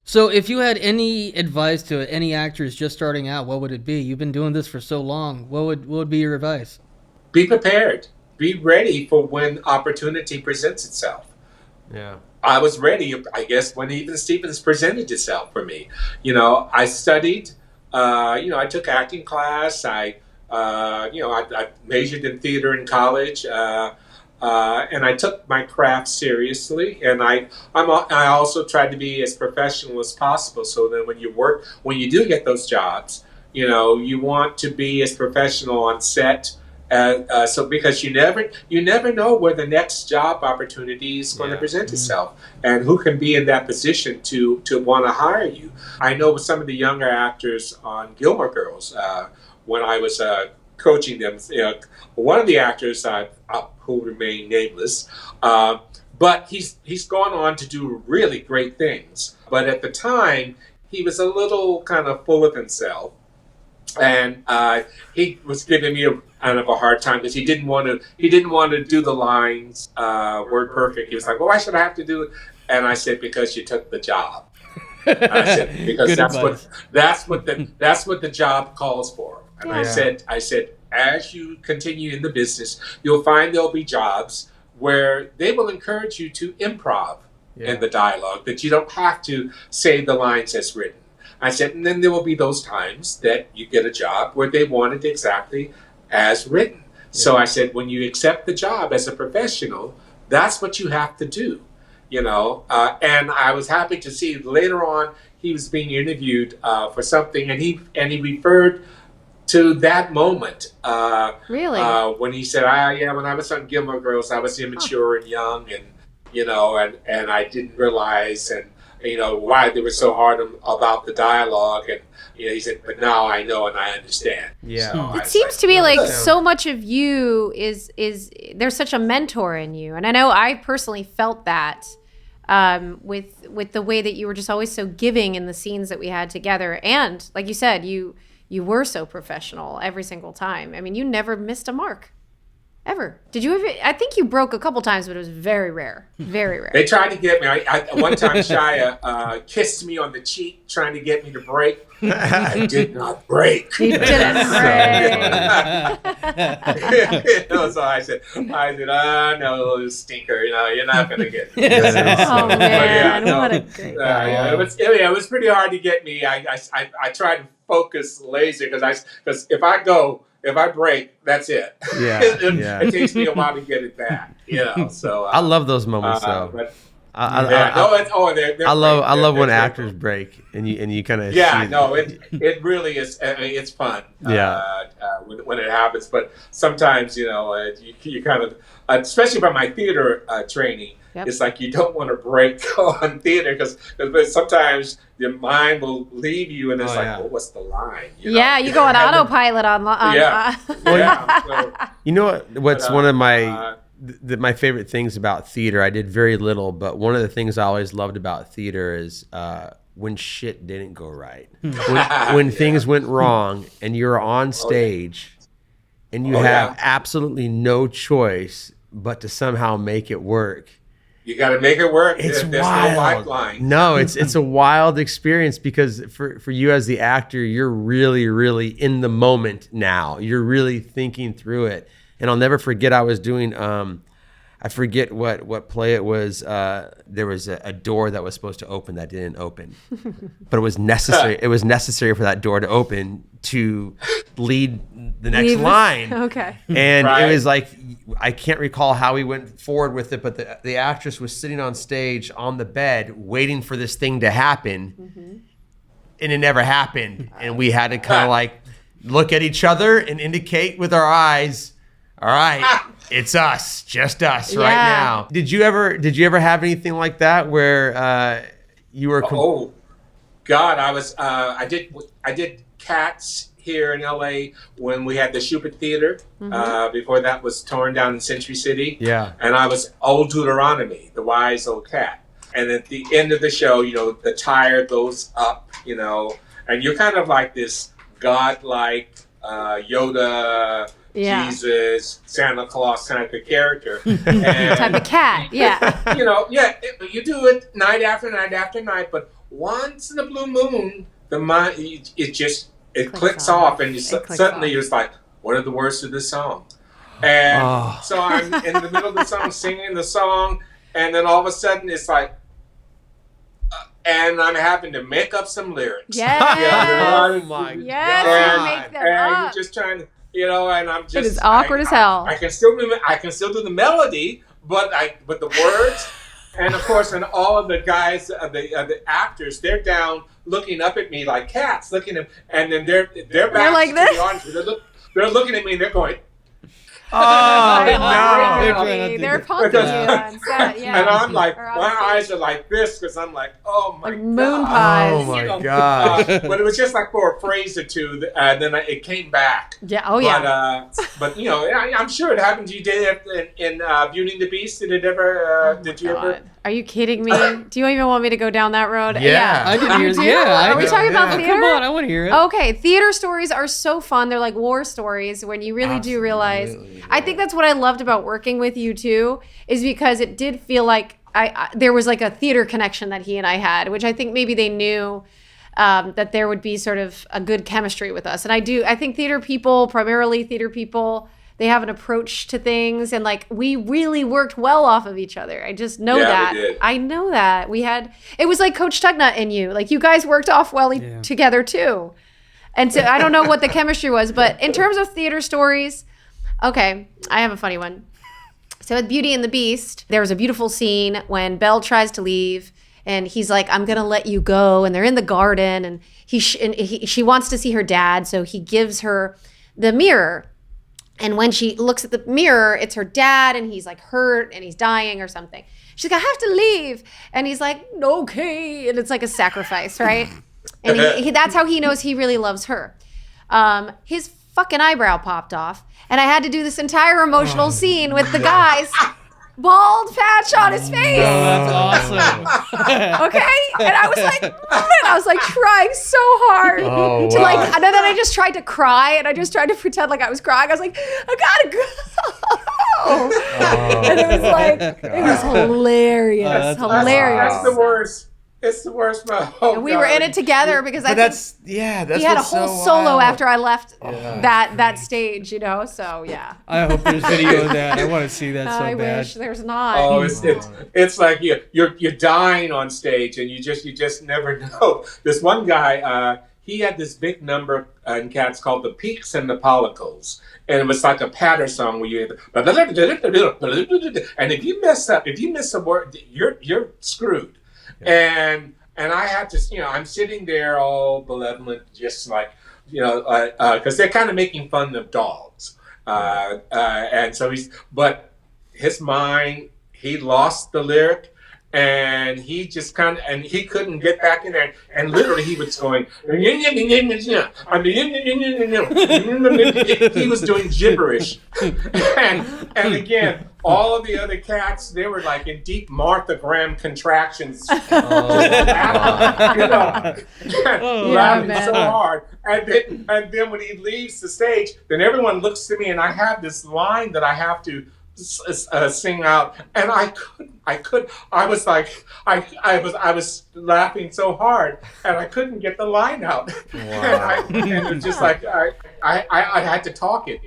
So if you had any advice to any actors just starting out, what would it be? You've been doing this for so long. What would be your advice? Be prepared. Be ready for when opportunity presents itself. Yeah. I was ready, I guess, when even Stevens presented itself for me. I studied, I took acting class. I majored in theater in college. And I took my craft seriously, and I also tried to be as professional as possible. So then, when you do get those jobs, you want to be as professional on set. So because you never know where the next job opportunity is going to present itself, and who can be in that position to want to hire you. I know with some of the younger actors on Gilmore Girls, when I was coaching them, one of the actors who remain nameless, but he's gone on to do really great things. But at the time, he was a little kind of full of himself, and he was giving me kind of a hard time because he didn't want to do the lines word perfect. He was like, "Well, why should I have to do it?" And I said, "Because you took the job." I said, "Because that's what the job calls for." And I said, as you continue in the business, you'll find there'll be jobs where they will encourage you to improv in the dialogue, that you don't have to say the lines as written. I said, and then there will be those times that you get a job where they want it exactly as written. Yeah. So I said, when you accept the job as a professional, that's what you have to do. And I was happy to see later on he was being interviewed for something, and he referred to that moment. Really? When he said, when I was on Gilmore Girls, I was immature and young, and and I didn't realize, and why they were so hard about the dialogue, and he said, but now I know and I understand. Yeah. So it seems to me like so much of you is there's such a mentor in you, and I know I personally felt that with the way that you were just always so giving in the scenes that we had together, and like you said, you were so professional every single time. I mean, you never missed a mark. Ever. Did you ever? I think you broke a couple times, but it was very rare. Very rare. They tried to get me. One time, Shia kissed me on the cheek, trying to get me to break. I did not break. You didn't break. So I said, no, stinker. You're not gonna get me. Oh man, what a great guy. It was pretty hard to get me. I tried to focus laser because if I break, that's it. Yeah, it takes me a while to get it back. So I love those moments though. But, I love when actors break and you kind of it really is. I mean, it's fun. When it happens, but sometimes you kind of, especially from my theater training. Yep. It's like you don't want to break on theater because sometimes your mind will leave you, and it's well, what's the line? You go on autopilot on. So, what's one of my favorite things about theater? I did very little, but one of the things I always loved about theater is when shit didn't go right, when things went wrong, and you're on stage, and you have absolutely no choice but to somehow make it work. You got to make it work. There's no lifeline. No, it's a wild experience because for you as the actor, you're really, really in the moment now. You're really thinking through it. And I'll never forget, I was doing, I forget what play it was. There was a door that was supposed to open that didn't open, but it was necessary. It was necessary for that door to open to lead the next line. Okay. And it was like, I can't recall how we went forward with it, but the actress was sitting on stage on the bed waiting for this thing to happen, and it never happened. And we had to kind of like look at each other and indicate with our eyes, all right, it's us, just us right now. Did you ever have anything like that where you were? Oh God, I did Cats here in LA when we had the Schubert Theater. Before that was torn down in Century City. Yeah. And I was Old Deuteronomy, the wise old cat. And at the end of the show, the tire goes up, and you're kind of like this godlike Yoda, Jesus, Santa Claus type of character. And, type of cat, you do it night after night after night, but once in a blue moon, the mind it clicks off. off, and Clicks suddenly off. it's like, what are the words of this song? And Oh. so I'm in the middle of the song, singing the song, and then all of a sudden it's like, and I'm having to make up some lyrics. Yes. Oh my Yes, God. you make them And up. you're just trying to, and I'm just. It is awkward as hell. I can still do the melody, but the words, and of course, and all of the guys, the actors, they're down looking up at me like cats, looking at, and then they're back like to this? the audience. They're looking at me and they're going. Oh, I no. love They're it. trying to They're think- pumping you on set, yeah. And I'm like, Or my on eyes stage. are like this because I'm like, oh my Like moon God. pies. Oh my gosh. But it was just like for a phrase or two, then it came back. Yeah. Oh yeah. But I'm sure it happened to you. Did it in Beauty and the Beast? Did it ever? Did you ever? God. Are you kidding me? Do you even want me to go down that road? Yeah. I did You hear. do? Yeah. Are we talking about theater? Come on, I want to hear it. Okay, theater stories are so fun. They're like war stories when you really do realize. Absolutely, I think that's what I loved about working with you too, is because it did feel like there was like a theater connection that he and I had, which I think maybe they knew that there would be sort of a good chemistry with us. And I think theater people, primarily theater people, they have an approach to things, and like we really worked well off of each other. I just know that. we did. I know that it was like Coach Tugnut and you, like you guys worked off well together too. And so I don't know what the chemistry was, but in terms of theater stories, okay, I have a funny one. So with Beauty and the Beast, there was a beautiful scene when Belle tries to leave, and he's like, "I'm gonna let you go," and they're in the garden, and she wants to see her dad, so he gives her the mirror. And when she looks at the mirror, it's her dad, and he's like hurt and he's dying or something. She's like, "I have to leave." And he's like, "Okay." And it's like a sacrifice, right? And that's how he knows he really loves her. His fucking eyebrow popped off. And I had to do this entire emotional scene with the guy's bald patch on his face. Oh, that's awesome. Okay? And I was like trying so hard Oh, to wow. like, and then I just tried to cry, and I just tried to pretend like I was crying. I was like, "I gotta go." And it was like, it was hilarious. that's hilarious. That's the worst. It's the worst. Oh, And we were in it together because I But think that's he had a what's whole so solo wild. after I left Yeah. that stage, so yeah. I hope there's video of that. I want to see that so I bad. wish there's not. Oh, it's like you're dying on stage, and you just never know. This one guy, he had this big number in Cats called the Peaks and the Pollicles, and it was like a patter song where you had and if you mess a word, you're screwed. And I had to, I'm sitting there all benevolent, just like, because they're kind of making fun of dogs. And so but his mind, he lost the lyric, and he just and he couldn't get back in there. And literally he was going, he was doing gibberish. And again, all of the other cats, they were like in deep Martha Graham contractions. Laughing man. so hard. And then when he leaves the stage, then everyone looks at me, and I have this line that I have to sing out, and I was like, I was laughing so hard, and I couldn't get the line out. Wow. And it was just like I had to talk it.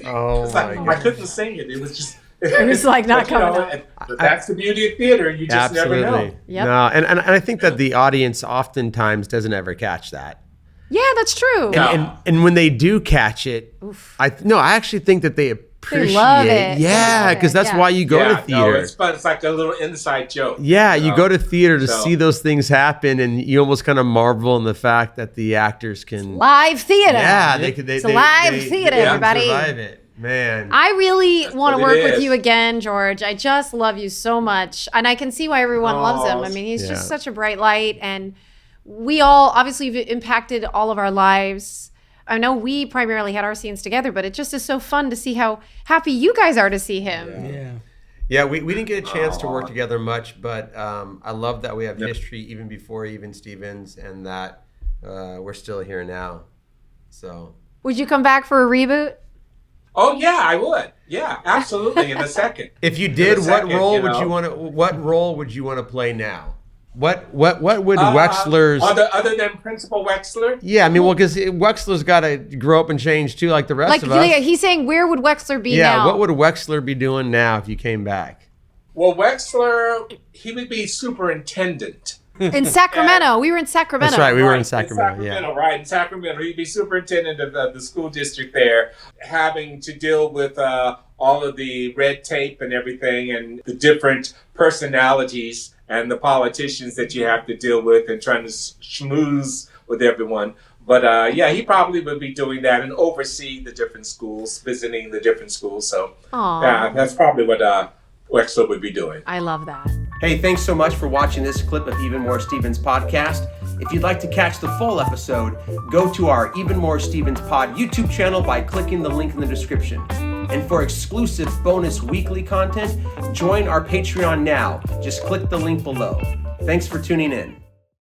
Oh It's my like, I God. couldn't sing it. It was just. It was like not coming out. and that's the beauty of theater. You just never know. Yep. No, and I think that the audience oftentimes doesn't ever catch that. Yeah, that's true. No. And when they do catch it, I actually think that they appreciate love it. They Yeah, love because it, that's yeah. why you go to No, theater. it's fun. It's like a little inside joke. Yeah, you go to theater to So- see those things happen, and you almost kind of marvel in the fact that the actors can. Live theater. Yeah, they could. It's a live theater, everybody. Survive it, man. I really want to what it work with is. you again, George. I just love you so much. And I can see why everyone loves him. Aw. I mean, he's Yeah. just such a bright light. And we all obviously have impacted all of our lives. I know we primarily had our scenes together, but it just is so fun to see how happy you guys are to see him. Yeah. Yeah, we didn't get a chance to work together much, but I love that we have history even before Even Stevens, and that we're still here now. So Would you come back for a reboot? Oh yeah, I would. Yeah, absolutely. In a second. if you did, In a second, what role you would know. you want to? What role would you want to play now? What would Wexler's? Other than Principal Wexler? Yeah, I mean, well, because Wexler's got to grow up and change too, like the rest of us. He's saying, where would Wexler be now? Yeah, what would Wexler be doing now if you came back? Well, Wexler, he would be superintendent. In Sacramento. We were in Sacramento. That's right, we were in Sacramento. Right, in Sacramento. He'd be superintendent of the school district there, having to deal with all of the red tape and everything and the different personalities and the politicians that you have to deal with and trying to schmooze with everyone. But yeah, he probably would be doing that and oversee the different schools, visiting the different schools. So yeah, that's probably what Wexler would be doing. I love that. Hey, thanks so much for watching this clip of Even More Stevens podcast. If you'd like to catch the full episode, go to our Even More Stevens Pod YouTube channel by clicking the link in the description. And for exclusive bonus weekly content, join our Patreon now. Just click the link below. Thanks for tuning in.